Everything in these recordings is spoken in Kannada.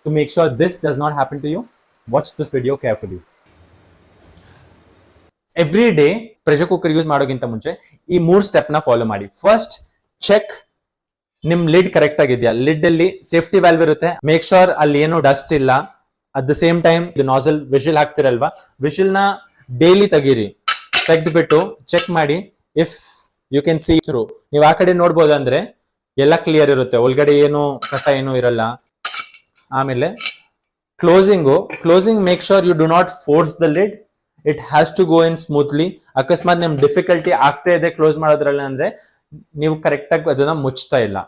To make sure this does not happen to you, watch this video carefully. Every day pressure cooker use ಮಾಡೋಕ್ಕಿಂತ ಮುಂಚೆ ಈ 3 ಸ್ಟೆಪ್ ನ ಫಾಲೋ ಮಾಡಿ. ಫಸ್ಟ್, ಚೆಕ್ ನಿಮ್ ಲಿಡ್ ಕರೆಕ್ಟ್ ಆಗಿದೆಯಾ. ಲಿಡ್ ಅಲ್ಲಿ ಸೇಫ್ಟಿ ವ್ಯಾಲ್ವ್ ಇರುತ್ತೆ, ಮೇಕ್ ಶೋರ್ ಅಲ್ಲಿ ಏನು ಡಸ್ಟ್ ಇಲ್ಲ. At the same time nozzle whistle ಹಾಕ್ತಿರಲ್ವಾ, ವಿಶಿಲ್ ನ ಡೈಲಿ ತೆಗೀರಿ. ತೆಗ್ದ್ಬಿಟ್ಟು ಚೆಕ್ ಮಾಡಿ if you can see through. ನೀವು ಆ ಕಡೆ ನೋಡ್ಬೋದು ಅಂದ್ರೆ ಎಲ್ಲ ಕ್ಲಿಯರ್ ಇರುತ್ತೆ, ಒಳಗಡೆ ಏನು ಕಸ ಏನು ಇರಲ್ಲ. ಆಮೇಲೆ closing make sure you do not force the lid, it has to go in smoothly. ಅಕಸ್ಮಾತ್ ನಿಮ್ ಡಿಫಿಕಲ್ಟಿ ಆಗ್ತಾ ಇದೆ ಕ್ಲೋಸ್ ಮಾಡೋದ್ರಲ್ಲಿ ಅಂದ್ರೆ ನೀವು ಕರೆಕ್ಟ್ ಆಗಿ ಅದನ್ನ ಮುಚ್ತಾ ಇಲ್ಲ.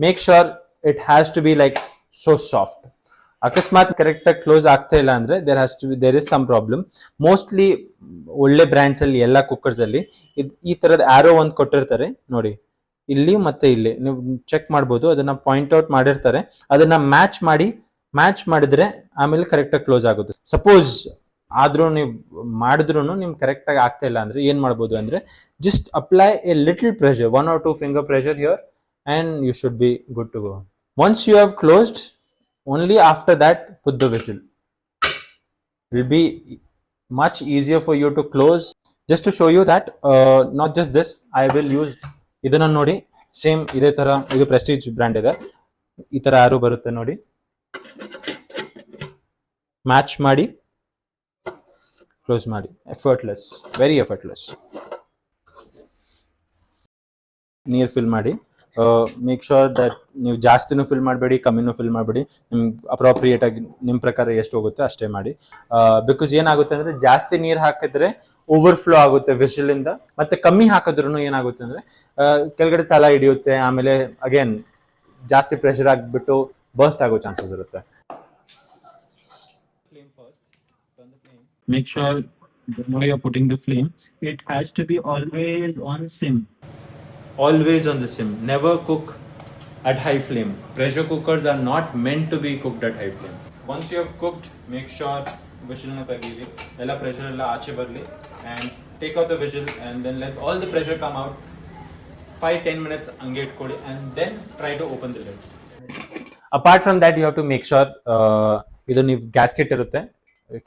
Make sure it has to be like so soft. ಅಕಸ್ಮಾತ್ ಕರೆಕ್ಟ್ ಆಗಿ ಕ್ಲೋಸ್ ಆಗ್ತಾ ಇಲ್ಲ ಅಂದ್ರೆ there is some problem. Mostly ಒಳ್ಳೆ ಬ್ರ್ಯಾಂಡ್ಸ್ ಅಲ್ಲಿ ಎಲ್ಲ ಕುಕ್ಕರ್ಸ್ ಅಲ್ಲಿ ಈ ತರದ ಆರೋ ಒಂದು ಕೊಟ್ಟಿರ್ತಾರೆ ನೋಡಿ, ಇಲ್ಲಿ ಮತ್ತೆ ಇಲ್ಲಿ ನೀವು ಚೆಕ್ ಮಾಡ್ಬೋದು, ಅದನ್ನ ಪಾಯಿಂಟ್ ಔಟ್ ಮಾಡಿರ್ತಾರೆ. ಅದನ್ನ ಮ್ಯಾಚ್ ಮಾಡಿದ್ರೆ ಆಮೇಲೆ ಕರೆಕ್ಟ್ ಆಗಿ ಕ್ಲೋಸ್ ಆಗುತ್ತೆ. ಸಪೋಸ್ ಆದ್ರೂ ನೀವು ಮಾಡಿದ್ರು ನಿಮ್ಗೆ ಕರೆಕ್ಟ್ ಆಗಿ ಆಗ್ತಾ ಇಲ್ಲ ಅಂದ್ರೆ ಏನ್ ಮಾಡ್ಬೋದು ಅಂದ್ರೆ, just apply A little pressure, 1 or 2 finger pressure here, and you should be good to go. Once you have closed, only after that put the whistle. It will be much easier for you to close. Just to show you that, not just this, I will use ಇದನ್ನ ನೋಡಿ. ಸೇಮ್ ಇದೇ ತರ, ಇದು ಪ್ರೆಸ್ಟೀಜ್ ಬ್ರ್ಯಾಂಡ್ ಇದೆ, ಈ ತರ ಯಾರು ಬರುತ್ತೆ ನೋಡಿ. ಮ್ಯಾಚ್ ಮಾಡಿ ಕ್ಲೋಸ್ ಮಾಡಿ, ಎಫರ್ಟ್ಲೆಸ್, ವೆರಿ ಎಫರ್ಟ್ಲೆಸ್. ನೀರ್ ಫಿಲ್ ಮಾಡಿ. ಮೇಕ್ ಶೋರ್ ದಟ್ ನೀವು ಜಾಸ್ತಿನೂ ಫಿಲ್ ಮಾಡಬೇಡಿ, ಕಮ್ಮಿನೂ ಫಿಲ್ ಮಾಡಬೇಡಿ. ನಿಮ್ಗೆ ಅಪ್ರೋಪ್ರಿಯೇಟ್ ಆಗಿ ನಿಮ್ಮ ಪ್ರಕಾರ ಎಷ್ಟು ಹೋಗುತ್ತೆ ಅಷ್ಟೇ ಮಾಡಿ. ಬಿಕಾಸ್ ಏನಾಗುತ್ತೆ ಅಂದ್ರೆ ಜಾಸ್ತಿ ನೀರ್ ಹಾಕಿದ್ರೆ ಓವರ್ಫ್ಲೋ ಆಗುತ್ತೆ ವಿಶಲ್ ಇಂದ, ಮತ್ತೆ ಕಮ್ಮಿ ಹಾಕಿದ್ರು ಏನಾಗುತ್ತೆ ಅಂದ್ರೆ ಕೆಳಗಡೆ ತಲ ಹಿಡಿಯುತ್ತೆ, ಆಮೇಲೆ ಅಗೇನ್ ಜಾಸ್ತಿ ಪ್ರೆಷರ್ ಆಗಿಬಿಟ್ಟು ಬರ್ಸ್ಟ್ ಆಗೋ ಚಾನ್ಸಸ್ ಇರುತ್ತೆ. Make sure whenever you're putting the flame, it has to be always on sim. Always on the sim. Never cook at high flame. Pressure cookers are not meant to be cooked at high flame. Once you have cooked, make sure whistle na tagili, ella pressure ella aache barli, and take out the whistle and then let all the pressure come out. 5-10 minutes ange itkoli, and then try to open the lid. Apart from that, you have to make sure idu ನೀವು ಗ್ಯಾಸ್ಕೆಟ್ ಇರುತ್ತೆ,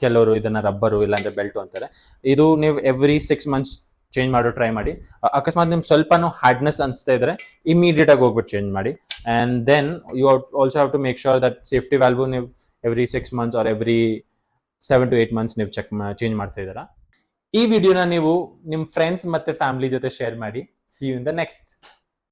ಕೆಲವರು ಇದನ್ನ ರಬ್ಬರು ಇಲ್ಲಾಂದ್ರೆ ಬೆಲ್ಟು ಅಂತಾರೆ. ಇದು ನೀವು ಎವ್ರಿ 6 months ಚೇಂಜ್ ಮಾಡೋ ಟ್ರೈ ಮಾಡಿ. ಅಕಸ್ಮಾತ್ ನಿಮ್ಗೆ ಸ್ವಲ್ಪನೂ ಹಾರ್ಡ್ನೆಸ್ ಅನಿಸ್ತಾ ಇದ್ರೆ ಇಮಿಡಿಯೇಟ್ ಆಗಿ ಹೋಗ್ಬಿಟ್ಟು ಚೇಂಜ್ ಮಾಡಿ. And then you also have to make sure that safety valve ನೀವು every 6 months or every 7 to 8 months ನೀವು ಚೇಂಜ್ ಮಾಡ್ತಾ ಇದ್ದೀರಾ. ಈ ವಿಡಿಯೋನ ನೀವು ನಿಮ್ಮ ಫ್ರೆಂಡ್ಸ್ ಮತ್ತೆ ಫ್ಯಾಮಿಲಿ ಜೊತೆ ಶೇರ್ ಮಾಡಿ. See you in the next.